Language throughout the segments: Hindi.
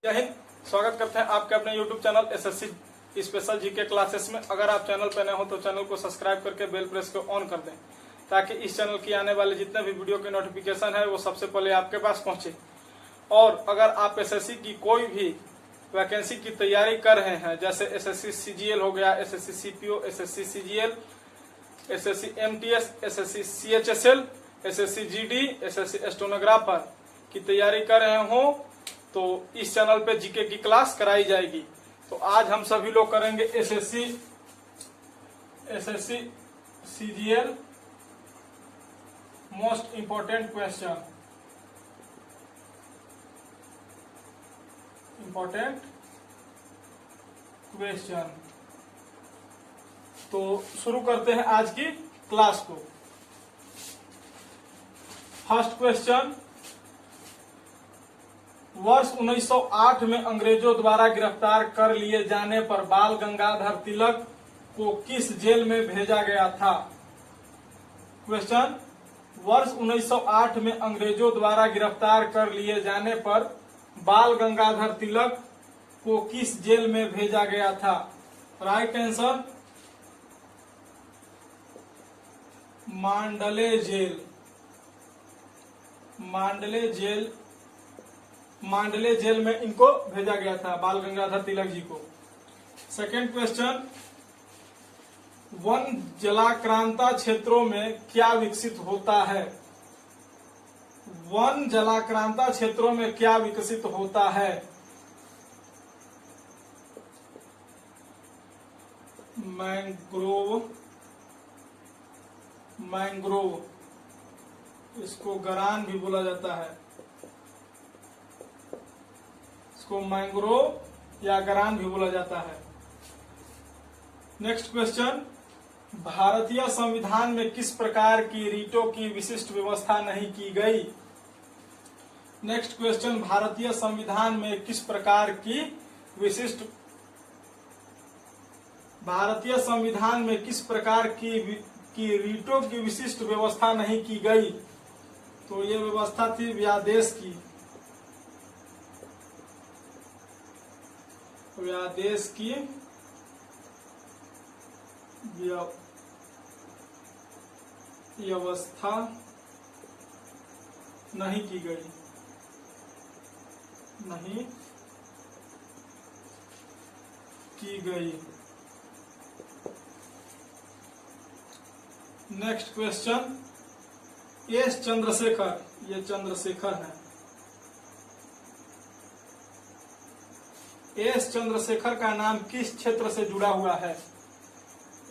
जय हिंद। स्वागत करते हैं आपके अपने YouTube channel SSC special GK classes में। अगर आप चैनल पर नए हो तो चैनल को सब्सक्राइब करके बेल प्रेस को ऑन कर दें ताकि इस चैनल की आने वाले जितने भी वीडियो के नोटिफिकेशन है वो सबसे पहले आपके पास पहुंचे। और अगर आप एसएससी की कोई भी वैकेंसी की तैयारी कर रहे हैं, जैसे एसएससी सीजीएल हो गया, SSC CPO, SSC CGL, SSC MTS, SSC CHSL, SSC GD, SSC stenographer की तैयारी कर रहे हो तो इस चैनल पे जीके की क्लास कराई जाएगी। तो आज हम सभी लोग करेंगे SSC CGL most important question. तो शुरू करते हैं आज की क्लास को। फर्स्ट क्वेश्चन, वर्ष 1908 में अंग्रेजों द्वारा गिरफ्तार कर लिए जाने पर बाल गंगाधर तिलक को किस जेल में भेजा गया था? क्वेश्चन, वर्ष 1908 में अंग्रेजों द्वारा गिरफ्तार कर लिए जाने पर बाल गंगाधर तिलक को किस जेल में भेजा गया था? राइट आंसर मांडले जेल। मांडले जेल में इनको भेजा गया था, बाल गंगाधर तिलक जी को। सेकेंड क्वेश्चन, वन जलाक्रांता क्षेत्रों में क्या विकसित होता है? वन जलाक्रांता क्षेत्रों में क्या विकसित होता है? मैंग्रोव, इसको गरान भी बोला जाता है, इसको मैंग्रोव या गरान भी बोला जाता है। नेक्स्ट क्वेश्चन, भारतीय संविधान में किस प्रकार की रीटों की विशिष्ट व्यवस्था नहीं की गई? नेक्स्ट क्वेश्चन, भारतीय संविधान में किस प्रकार की रीटों की विशिष्ट व्यवस्था नहीं की गई? तो ये व्यवस्था थी व्यादेश की। व्यवस्था नहीं की गई। नेक्स्ट क्वेश्चन, एस चंद्रशेखर, ये चंद्रशेखर है, एस चंद्रशेखर का नाम किस क्षेत्र से जुड़ा हुआ है?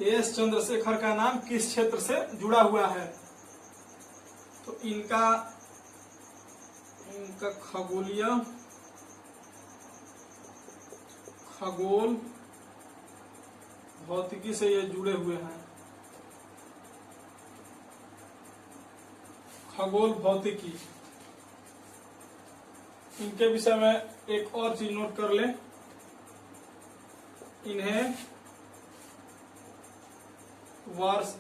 एस चंद्रशेखर का नाम किस क्षेत्र से जुड़ा हुआ है? तो इनका खगोल भौतिकी से ये जुड़े हुए हैं। खगोल भौतिकी, इनके विषय में एक और चीज नोट कर लें, इन्हें वर्ष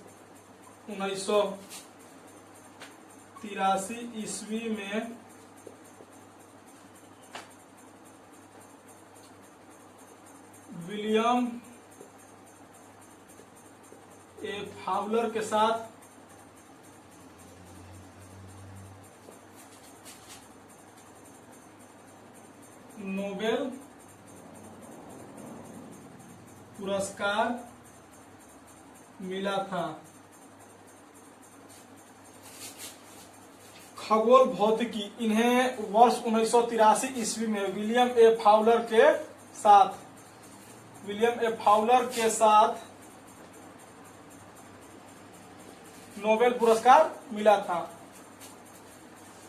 1983 ईस्वी में विलियम ए फाउलर के साथ नोबेल पुरस्कार मिला था। खगोल भौतिकी, इन्हें वर्ष 1983 ईस्वी में विलियम ए फाउलर के साथ नोबेल पुरस्कार मिला था।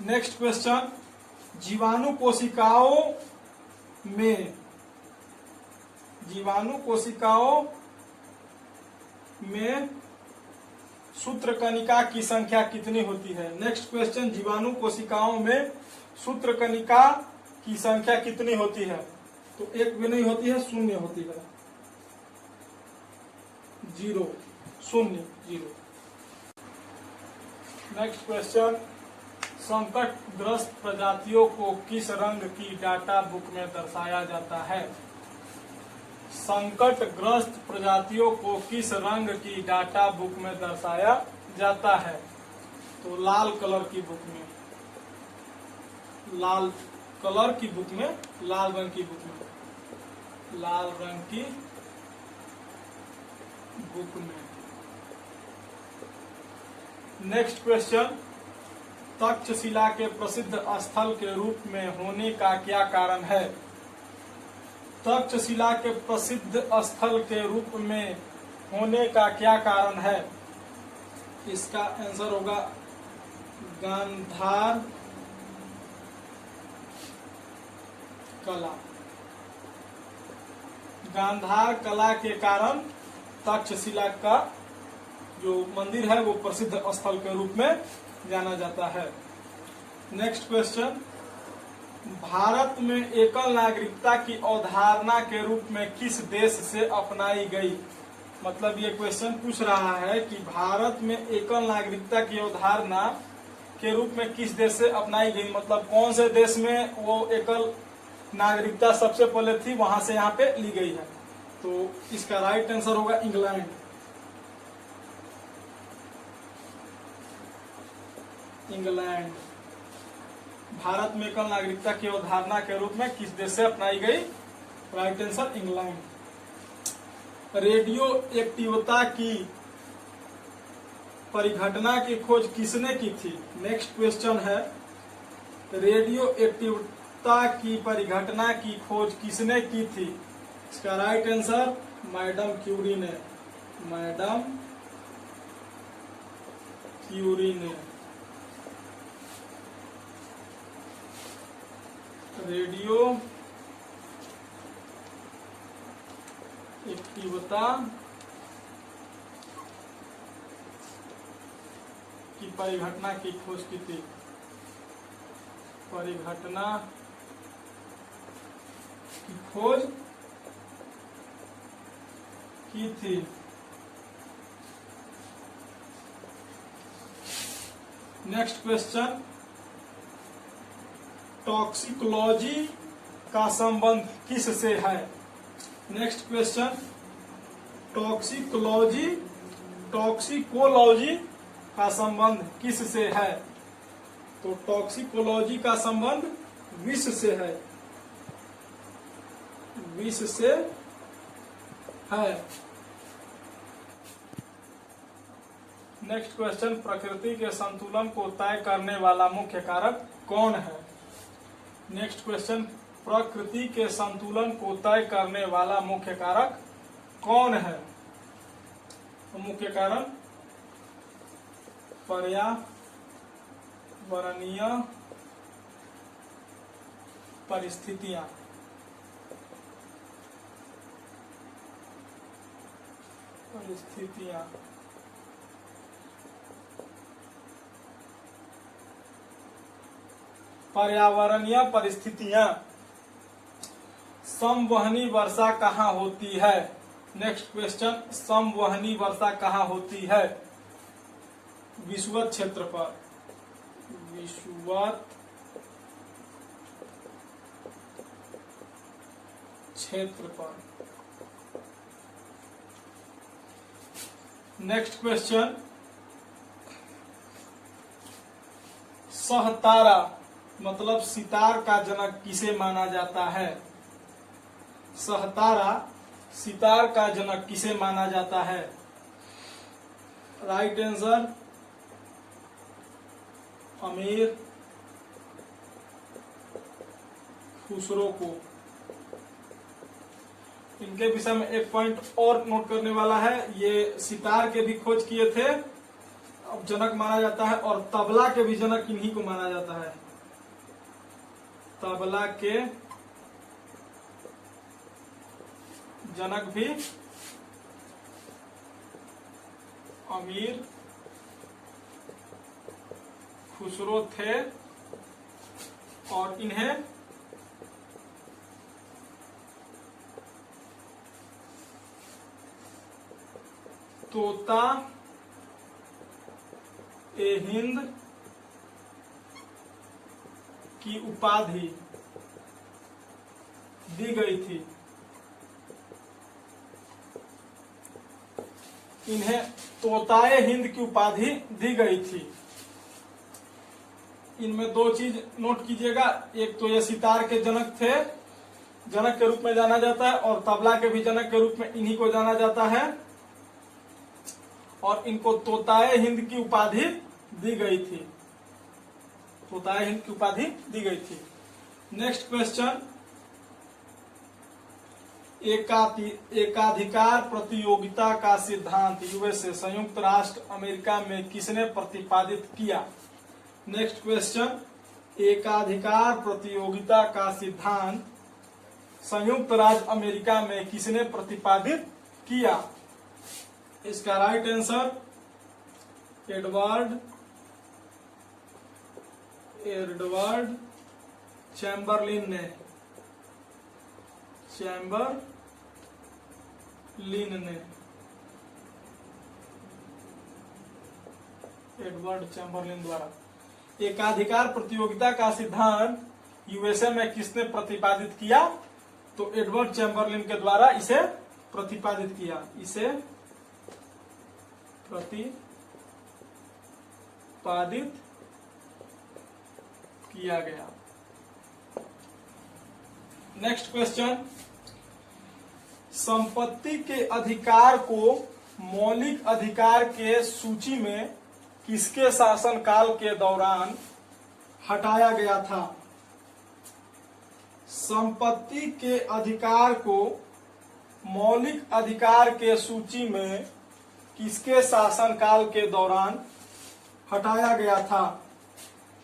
नेक्स्ट क्वेश्चन, जीवाणु कोशिकाओं में सूत्रकणिका की संख्या कितनी होती है? नेक्स्ट क्वेश्चन, जीवाणु कोशिकाओं में सूत्रकणिका की संख्या कितनी होती है? तो एक भी नहीं होती है, शून्य होती है, 0। नेक्स्ट क्वेश्चन, संकटग्रस्त प्रजातियों को किस रंग की डाटा बुक में दर्शाया जाता है? संकटग्रस्त प्रजातियों को किस रंग की डाटा बुक में दर्शाया जाता है? तो लाल कलर की बुक में, लाल कलर की बुक में, लाल रंग की बुक में, लाल रंग की बुक में। नेक्स्ट क्वेश्चन, तक्षशिला के प्रसिद्ध स्थल के रूप में होने का क्या कारण है? तक्षशिला के प्रसिद्ध स्थल के रूप में होने का क्या कारण है? इसका आंसर होगा गांधार कला। गांधार कला के कारण तक्षशिला का जो मंदिर है वो प्रसिद्ध स्थल के रूप में जाना जाता है। नेक्स्ट क्वेश्चन, भारत में एकल नागरिकता की अवधारणा के रूप में किस देश से अपनाई गई? मतलब ये क्वेश्चन पूछ रहा है कि भारत में एकल नागरिकता की अवधारणा के रूप में किस देश से अपनाई गई, मतलब कौन से देश में वो एकल नागरिकता सबसे पहले थी, वहां से यहाँ पे ली गई है। तो इसका राइट आंसर होगा इंग्लैंड। इंग्लैंड भारत में एकल नागरिकता की अवधारणा के रूप में किस देश से अपनाई गई? Right answer England. रेडियो एक्टिवता की परिघटना की खोज किसने की थी? नेक्स्ट क्वेश्चन है, रेडियो एक्टिवता की परिघटना की खोज किसने की थी? इसका राइट आंसर मैडम क्यूरी ने, मैडम क्यूरी ने। रेडियो एक्टिवता की परिघटना की खोज की थी, परिघटना की खोज की थी। नेक्स्ट क्वेश्चन, टॉक्सिकोलॉजी का संबंध किस से है? नेक्स्ट क्वेश्चन, टॉक्सिकोलॉजी का संबंध किस से है? तो टॉक्सिकोलॉजी का संबंध विष से है, विष से है। नेक्स्ट क्वेश्चन, प्रकृति के संतुलन को तय करने वाला मुख्य कारक कौन है? नेक्स्ट क्वेश्चन, प्रकृति के संतुलन को तय करने वाला मुख्य कारक कौन है? तो मुख्य कारण पर्यावरणीय परिस्थितियां। पर्यावरणीय परिस्थितियां। समवहनी वर्षा कहाँ होती है? नेक्स्ट क्वेश्चन, समवहनी वर्षा कहाँ होती है? विषुवत क्षेत्र पर, विषुवत क्षेत्र पर। नेक्स्ट क्वेश्चन, सहतारा मतलब सितार का जनक किसे माना जाता है? सहतारा सितार का जनक किसे माना जाता है? राइट आंसर अमीर खुसरो को। इनके विषय में एक पॉइंट और नोट करने वाला है, ये सितार के भी खोज किए थे, अब जनक माना जाता है, और तबला के भी जनक इन्हीं को माना जाता है। तबला के जनक भी अमीर खुसरो थे, और इन्हें तोता ए हिंद की उपाधि दी गई थी। इन्हें तोताए हिंद की उपाधि दी गई थी। इनमें दो चीज नोट कीजिएगा, एक तो ये सितार के जनक थे, जनक के रूप में जाना जाता है, और तबला के भी जनक के रूप में इन्हीं को जाना जाता है, और इनको तोताए हिंद की उपाधि दी गई थी। तोताए हिंद की उपाधि दी गई थी। नेक्स्ट क्वेश्चन, एकाधिकार प्रतियोगिता का सिद्धांत यूएसए संयुक्त राष्ट्र अमेरिका में किसने प्रतिपादित किया? नेक्स्ट क्वेश्चन, एकाधिकार प्रतियोगिता का सिद्धांत संयुक्त राज्य अमेरिका में किसने प्रतिपादित किया? इसका राइट आंसर एडवर्ड चैम्बरलिन ने। एडवर्ड चैम्बरलिन द्वारा। एकाधिकार प्रतियोगिता का सिद्धांत यूएसए में किसने प्रतिपादित किया? तो एडवर्ड चैम्बरलिन के द्वारा इसे प्रतिपादित किया। इसे प्रतिपादित किया गया। नेक्स्ट क्वेश्चन, संपत्ति के अधिकार को मौलिक अधिकार के सूची में किसके शासनकाल के दौरान हटाया गया था? संपत्ति के अधिकार को मौलिक अधिकार के सूची में किसके शासनकाल के दौरान हटाया गया था?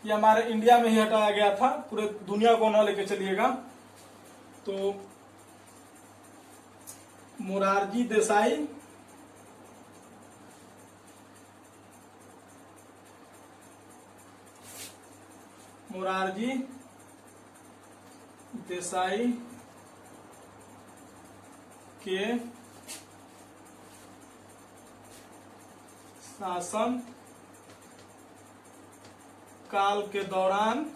ये हमारे इंडिया में ही हटाया गया था, पूरे दुनिया को न लेके चलिएगा। तो मोरारजी देसाई, के शासन काल के दौरान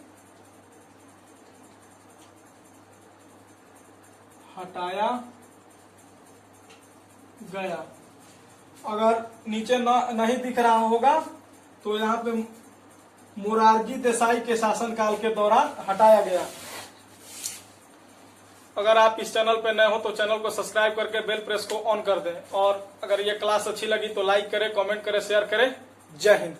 हटाया गया। अगर नीचे नहीं दिख रहा होगा तो यहाँ पे मोरारजी देसाई के शासनकाल के दौरान हटाया गया। अगर आप इस चैनल पे नए हो तो चैनल को सब्सक्राइब करके बेल प्रेस को ऑन कर दें, और अगर ये क्लास अच्छी लगी तो लाइक करें, कमेंट करें, शेयर करें। जय हिंद।